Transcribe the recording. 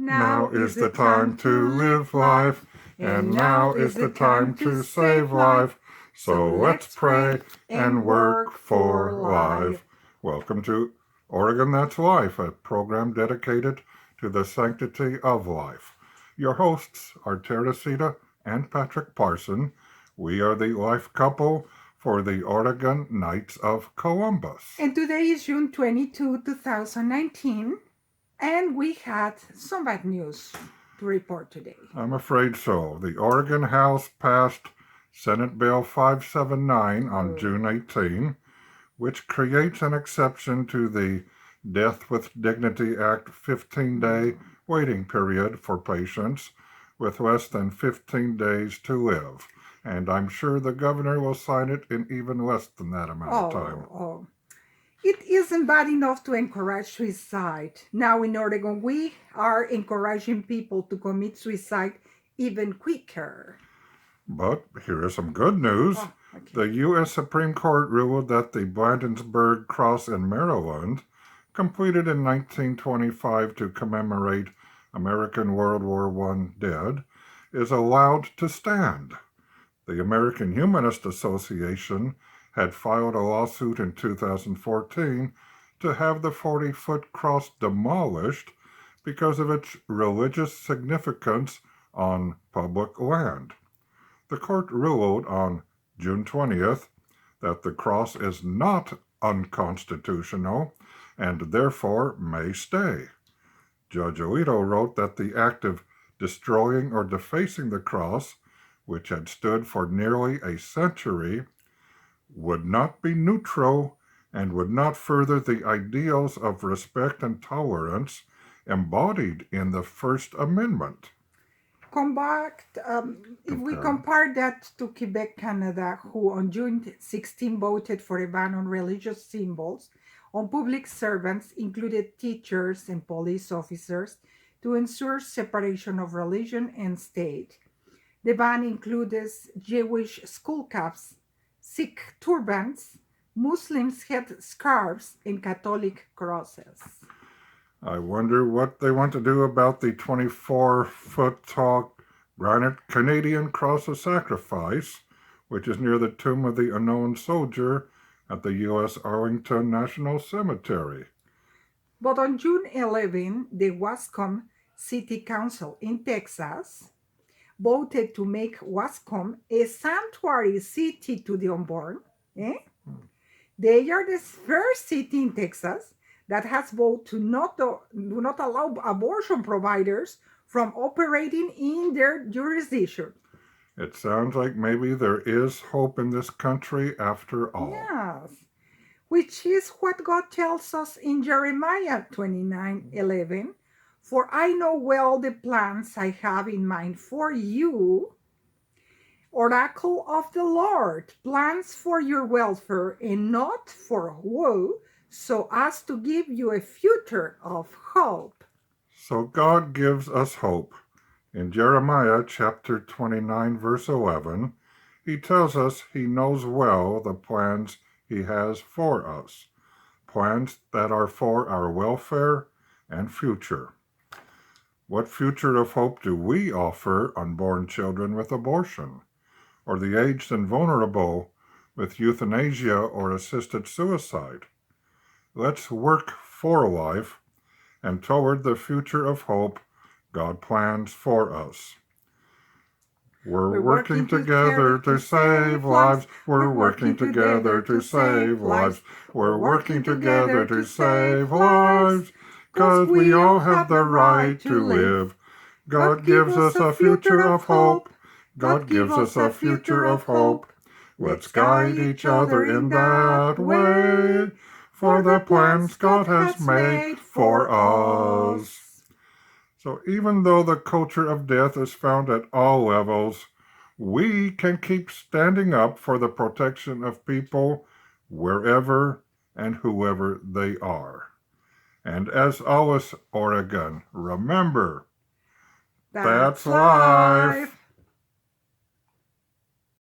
Now is the time to live life, and now is the time to save life. So let's pray and work for life. Welcome to Oregon That's Life, a program dedicated to the sanctity of life. Your hosts are Teresita and Patrick Parson. We are the life couple for the Oregon Knights of Columbus. And today is June 22, 2019, and we had some bad news to report today. I'm afraid so. The Oregon House passed Senate Bill 579 on June 18, which creates an exception to the Death with Dignity Act 15-day waiting period for patients with less than 15 days to live. And I'm sure the governor will sign it in even less than that amount of time. It isn't bad enough to encourage suicide. Now in Oregon, we are encouraging people to commit suicide even quicker. But here is some good news. The U.S. Supreme Court ruled that the Bladensburg Cross in Maryland, completed in 1925 to commemorate American World War I dead, is allowed to stand. The American Humanist Association had filed a lawsuit in 2014 to have the 40-foot cross demolished because of its religious significance on public land. The court ruled on June 20th that the cross is not unconstitutional and therefore may stay. Judge Alito wrote that the act of destroying or defacing the cross, which had stood for nearly a century, would not be neutral and would not further the ideals of respect and tolerance embodied in the First Amendment. If we compare that to Quebec, Canada, who on June 16 voted for a ban on religious symbols on public servants, included teachers and police officers, to ensure separation of religion and state. The ban includes Jewish skull caps, Sikh turbans, Muslims head scarves, and Catholic crosses. I wonder what they want to do about the 24-foot tall granite Canadian Cross of Sacrifice, which is near the tomb of the unknown soldier at the U.S. Arlington National Cemetery. But on June 11, the Wascom City Council in Texas voted to make Wascom a sanctuary city to the unborn. They are the first city in Texas that has voted to do not allow abortion providers from operating in their jurisdiction. It sounds like maybe there is hope in this country after all. Yes, which is what God tells us in Jeremiah 29:11. For I know well the plans I have in mind for you, oracle of the Lord, plans for your welfare and not for woe, so as to give you a future of hope. So God gives us hope. In Jeremiah chapter 29, verse 11, he tells us he knows well the plans he has for us, plans that are for our welfare and future. What future of hope do we offer unborn children with abortion, or the aged and vulnerable with euthanasia or assisted suicide? Let's work for life and toward the future of hope God plans for us. We're working together to save lives. We're working together to save lives. We're working together to save lives. 'Cause we all have the right to live. God gives us a future of hope. God gives us a future of hope. Let's guide each other in that way, for the plans God has made for us. So even though the culture of death is found at all levels, we can keep standing up for the protection of people wherever and whoever they are. And as always, Oregon, remember, that's life.